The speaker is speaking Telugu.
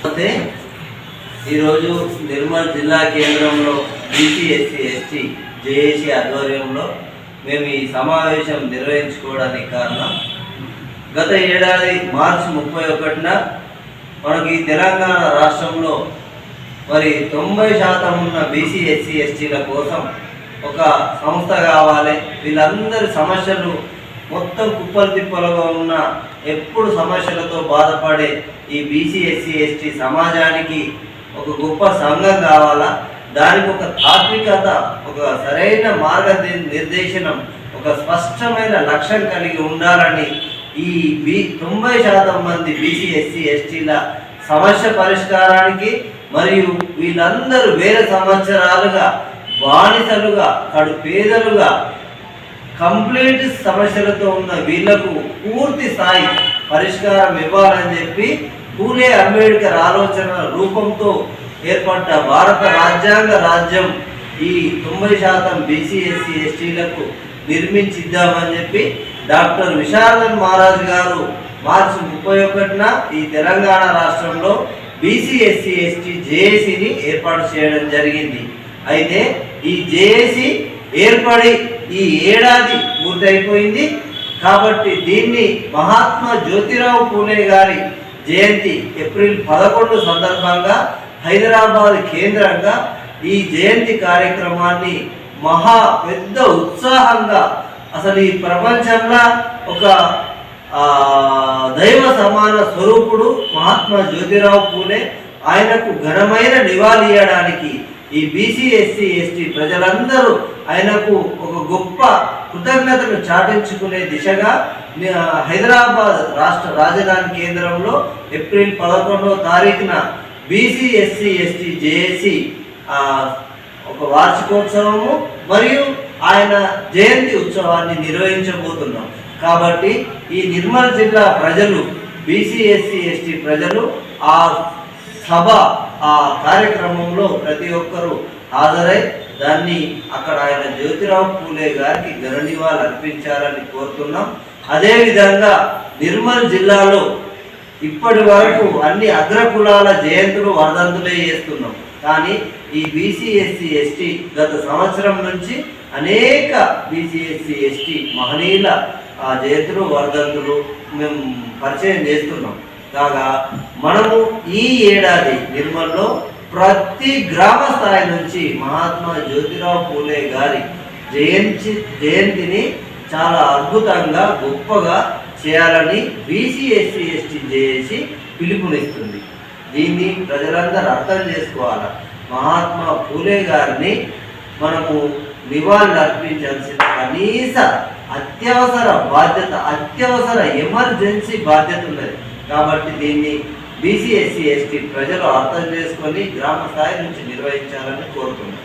అయితే ఈరోజు నిర్మల్ జిల్లా కేంద్రంలో బీసీ ఎస్సీ ఎస్టీ జేఏసీ ఆధ్వర్యంలో మేము ఈ సమావేశం నిర్వహించుకోవడానికి కారణం, గత ఏడాది మార్చి 31న మనకి తెలంగాణ రాష్ట్రంలో మరి 90% ఉన్న బీసీ ఎస్సీ ఎస్టీల కోసం ఒక సంస్థ కావాలి. వీళ్ళందరి సమస్యలు మొత్తం కుప్పలు తిప్పలుగా ఉన్న ఎప్పుడు సమస్యలతో బాధపడే ఈ బీసీ ఎస్సీ ఎస్టీ సమాజానికి ఒక గొప్ప సంఘం కావాలా, దానికి ఒక తాత్వికత, ఒక సరైన నిర్దేశనం, ఒక స్పష్టమైన లక్ష్యం కలిగి ఉండాలని ఈ 90% మంది బీసీ ఎస్సీ ఎస్టీల సమస్య పరిష్కారానికి మరియు వీళ్ళందరూ వేల సంవత్సరాలుగా బానిసలుగా కడుపేదలుగా కంప్లీట్ సమస్యలతో ఉన్న వీళ్లకు పూర్తి స్థాయి పరిష్కారం ఇవ్వాలని చెప్పి పూలే అంబేద్కర్ ఆలోచన రూపంతో ఏర్పడ్డ భారత రాజ్యాంగ రాజ్యం ఈ 90% బీసీ ఎస్సీ ఎస్టీలకు నిర్మించిద్దామని చెప్పి డాక్టర్ విశారదన్ మహారాజ్ గారు మార్చి 31న ఈ తెలంగాణ రాష్ట్రంలో బీసీ ఎస్సీ ఎస్టీ జేఏసీని ఏర్పాటు చేయడం జరిగింది. అయితే ఈ జేఏసీ ఏర్పడి ఈ ఏడాది పూర్తయిపోయింది. కాబట్టి దీన్ని మహాత్మా జ్యోతిరావు పూలే గారి జయంతి ఏప్రిల్ 11 సందర్భంగా హైదరాబాద్ కేంద్రంగా ఈ జయంతి కార్యక్రమాన్ని మహా పెద్ద ఉత్సాహంగా, అసలు ఈ ప్రపంచంలో ఒక దైవ సమాన స్వరూపుడు మహాత్మా జ్యోతిరావు పూలే, ఆయనకు ఘనమైన నివాళి ఇవ్వడానికి ఈ బీసీ ఎస్సీ ఎస్టీ ప్రజలందరూ ఆయనకు ఒక గొప్ప కృతజ్ఞతను చాటించుకునే దిశగా హైదరాబాద్ రాష్ట్ర రాజధాని కేంద్రంలో ఏప్రిల్ 11వ తారీఖున బీసీ ఎస్సీ ఎస్టీ జేఏసీ ఒక వార్షికోత్సవము మరియు ఆయన జయంతి ఉత్సవాన్ని నిర్వహించబోతున్నాం. కాబట్టి ఈ నిర్మల్ జిల్లా ప్రజలు, బీసీ ఎస్సీ ఎస్టీ ప్రజలు ఆ సభ, ఆ కార్యక్రమంలో ప్రతి ఒక్కరూ హాజరై దాన్ని అక్కడ ఆయన జ్యోతిరావు పూలే గారికి ఘన నివాళులు అర్పించాలని కోరుతున్నాం. అదేవిధంగా నిర్మల్ జిల్లాలో ఇప్పటి వరకు అన్ని అగ్రకులాల జయంతులు వర్ధంతులే చేస్తున్నాం. కానీ ఈ బీసీ ఎస్సీ ఎస్టీ గత సంవత్సరం నుంచి అనేక బీసీ ఎస్సీ ఎస్టీ మహనీయుల జయంతులు వర్ధంతులు మేము పరిచయం చేస్తున్నాం. కాగా మనము ఈ ఏడాది నిర్మల్లో ప్రతి గ్రామ స్థాయి నుంచి మహాత్మా జ్యోతిరావు పూలే గారి జయంతిని చాలా అద్భుతంగా గొప్పగా చేయాలని బీసీ ఎస్సీ ఎస్టీ జేఏసీ పిలుపునిస్తుంది. దీన్ని ప్రజలందరూ అర్థం చేసుకోవాలి. మహాత్మా పూలే గారిని మనము నివాళులు అర్పించాల్సిన కనీస అత్యవసర బాధ్యత, అత్యవసర ఎమర్జెన్సీ బాధ్యత ఉన్నది. కాబట్టి దీన్ని బీసీ ఎస్సీ ఎస్టీ ప్రజలు అర్థం చేసుకొని గ్రామ స్థాయి నుంచి నిర్వహించాలని కోరుతున్నాను.